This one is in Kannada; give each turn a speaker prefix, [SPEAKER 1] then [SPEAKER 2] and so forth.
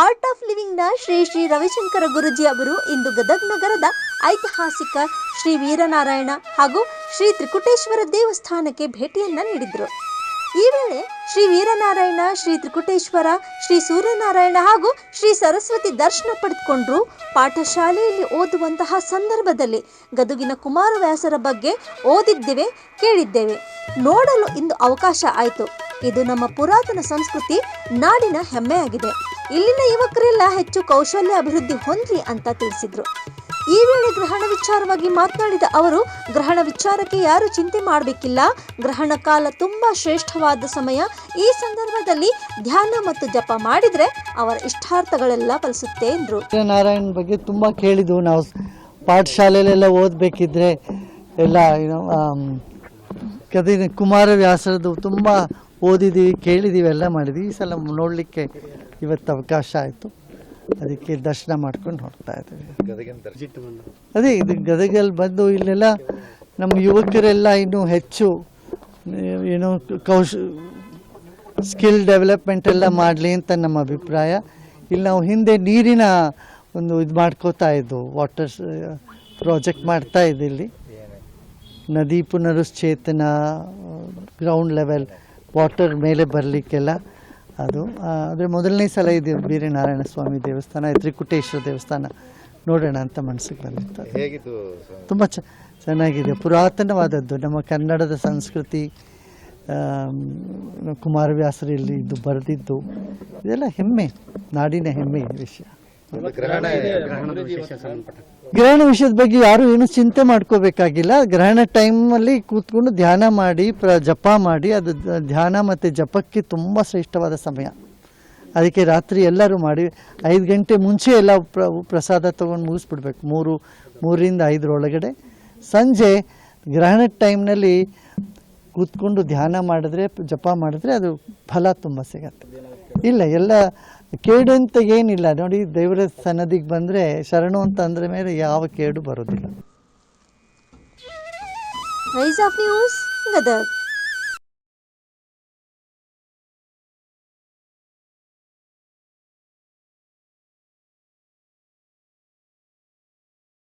[SPEAKER 1] ಆರ್ಟ್ ಆಫ್ ಲಿವಿಂಗ್ನ ಶ್ರೀ ಶ್ರೀ ರವಿಶಂಕರ ಗುರುಜಿ ಅವರು ಇಂದು ಗದಗ ನಗರದ ಐತಿಹಾಸಿಕ ಶ್ರೀ ವೀರನಾರಾಯಣ ಹಾಗೂ ಶ್ರೀ ತ್ರಿಕುಟೇಶ್ವರ ದೇವಸ್ಥಾನಕ್ಕೆ ಭೇಟಿಯನ್ನು ನೀಡಿದರು. ಈ ವೇಳೆ ಶ್ರೀ ವೀರನಾರಾಯಣ, ಶ್ರೀ ತ್ರಿಕುಟೇಶ್ವರ, ಶ್ರೀ ಸೂರ್ಯನಾರಾಯಣ ಹಾಗೂ ಶ್ರೀ ಸರಸ್ವತಿ ದರ್ಶನ ಪಡೆದುಕೊಂಡರು. ಪಾಠಶಾಲೆಯಲ್ಲಿ ಓದುವಂತಹ ಸಂದರ್ಭದಲ್ಲಿ ಗದುಗಿನ ಕುಮಾರವ್ಯಾಸರ ಬಗ್ಗೆ ಓದಿದ್ದೇವೆ, ಕೇಳಿದ್ದೇವೆ. ನೋಡಲು ಇಂದು ಅವಕಾಶ ಆಯಿತು. ಇದು ನಮ್ಮ ಪುರಾತನ ಸಂಸ್ಕೃತಿ, ನಾಡಿನ ಹೆಮ್ಮೆಯಾಗಿದೆ. ಇಲ್ಲಿನ ಯುವಕರೆಲ್ಲ ಹೆಚ್ಚು ಕೌಶಲ್ಯ ಅಭಿವೃದ್ಧಿ ಹೊಂದಲಿ ಅಂತ ತಿಳಿಸಿದ್ರು. ಈ ವೇಳೆ ಗ್ರಹಣ ವಿಚಾರವಾಗಿ ಮಾತನಾಡಿದ ಅವರು, ಗ್ರಹಣ ವಿಚಾರಕ್ಕೆ ಯಾರು ಚಿಂತೆ ಮಾಡಬೇಕಿಲ್ಲ. ಗ್ರಹಣ ಕಾಲ ತುಂಬಾ ಶ್ರೇಷ್ಠವಾದ ಸಮಯ. ಈ ಸಂದರ್ಭದಲ್ಲಿ ಧ್ಯಾನ ಮತ್ತು ಜಪ ಮಾಡಿದ್ರೆ ಅವರ ಇಷ್ಟಾರ್ಥಗಳೆಲ್ಲ ಫಲಿಸುತ್ತೆ ಎಂದರು.
[SPEAKER 2] ನಾರಾಯಣ ಬಗ್ಗೆ ತುಂಬಾ ಕೇಳಿದ್ವು. ನಾವು ಪಾಠಶಾಲೆಯಲ್ಲೆಲ್ಲ ಓದಬೇಕಿದ್ರೆ ಎಲ್ಲ ಕುಮಾರವ್ಯಾಸರದು ತುಂಬ ಓದಿದ್ದೀವಿ, ಕೇಳಿದ್ದೀವಿ, ಎಲ್ಲ ಮಾಡಿದ್ದೀವಿ. ಈ ಸಲ ನೋಡಲಿಕ್ಕೆ ಇವತ್ತು ಅವಕಾಶ ಆಯಿತು. ಅದಕ್ಕೆ ದರ್ಶನ ಮಾಡ್ಕೊಂಡು ಹೋಗ್ತಾ ಇದ್ದೀವಿ. ಅದೇ ಇದು ಗದಗಲ್ಲಿ ಬಂದು ಇಲ್ಲೆಲ್ಲ ನಮ್ಮ ಯುವಕರೆಲ್ಲ ಇನ್ನೂ ಹೆಚ್ಚು ಏನು ಸ್ಕಿಲ್ ಡೆವಲಪ್ಮೆಂಟ್ ಎಲ್ಲ ಮಾಡಲಿ ಅಂತ ನಮ್ಮ ಅಭಿಪ್ರಾಯ. ಇಲ್ಲಿ ನಾವು ಹಿಂದೆ ನೀರಿನ ಒಂದು ಇದು ಮಾಡ್ಕೋತಾ ಇದ್ದು, ವಾಟರ್ ಪ್ರಾಜೆಕ್ಟ್ ಮಾಡ್ತಾ ಇದ್ದು. ಇಲ್ಲಿ ನದಿ ಪುನರುಶ್ಚೇತನ, ಗ್ರೌಂಡ್ ಲೆವೆಲ್ ವಾಟರ್ ಮೇಲೆ ಬರಲಿಕ್ಕೆಲ್ಲ ಅದು. ಆದರೆ ಮೊದಲನೇ ಸಲ ಇದು ವೀರನಾರಾಯಣ ಸ್ವಾಮಿ ದೇವಸ್ಥಾನ, ತ್ರಿಕುಟೇಶ್ವರ ದೇವಸ್ಥಾನ ನೋಡೋಣ ಅಂತ ಮನಸ್ಸಿಗೆ ಬಂದಿತ್ತು. ತುಂಬ ಚೆನ್ನಾಗಿದೆ, ಪುರಾತನವಾದದ್ದು. ನಮ್ಮ ಕನ್ನಡದ ಸಂಸ್ಕೃತಿ, ಕುಮಾರವ್ಯಾಸರು ಇಲ್ಲಿ ಇದು ಬರೆದಿದ್ದು, ಇದೆಲ್ಲ ಹೆಮ್ಮೆ, ನಾಡಿನ ಹೆಮ್ಮೆ ವಿಷಯ. ಗ್ರಹಣ ವಿಷಯದ ಬಗ್ಗೆ ಯಾರು ಏನು ಚಿಂತೆ ಮಾಡ್ಕೋಬೇಕಾಗಿಲ್ಲ. ಗ್ರಹಣ ಟೈಮಲ್ಲಿ ಕೂತ್ಕೊಂಡು ಧ್ಯಾನ ಮಾಡಿ, ಜಪ ಮಾಡಿ, ಅದು ಧ್ಯಾನ ಮತ್ತು ಜಪಕ್ಕೆ ತುಂಬ ಶ್ರೇಷ್ಠವಾದ ಸಮಯ. ಅದಕ್ಕೆ ರಾತ್ರಿ ಎಲ್ಲರೂ ಮಾಡಿ 5 ಗಂಟೆ ಮುಂಚೆ ಎಲ್ಲ ಪ್ರಸಾದ ತೊಗೊಂಡು ಮುಗಿಸ್ಬಿಡ್ಬೇಕು. 3ರಿಂದ 5 ಸಂಜೆ ಗ್ರಹಣದ ಟೈಮ್ನಲ್ಲಿ ಕೂತ್ಕೊಂಡು ಧ್ಯಾನ ಮಾಡಿದ್ರೆ, ಜಪ ಮಾಡಿದ್ರೆ ಅದು ಫಲ ತುಂಬ ಸಿಗತ್ತೆ. ಇಲ್ಲ, ಎಲ್ಲ ಕೇಡು ಅಂತ ಏನಿಲ್ಲ ನೋಡಿ. ದೇವರ ಸನ್ನದಿಗೆ ಬಂದರೆ, ಶರಣು ಅಂತ ಅಂದ್ರೆ ಮೇಲೆ ಯಾವ ಕೇಡು ಬರೋದಿಲ್ಲ.
[SPEAKER 1] Rise of news, Gadag.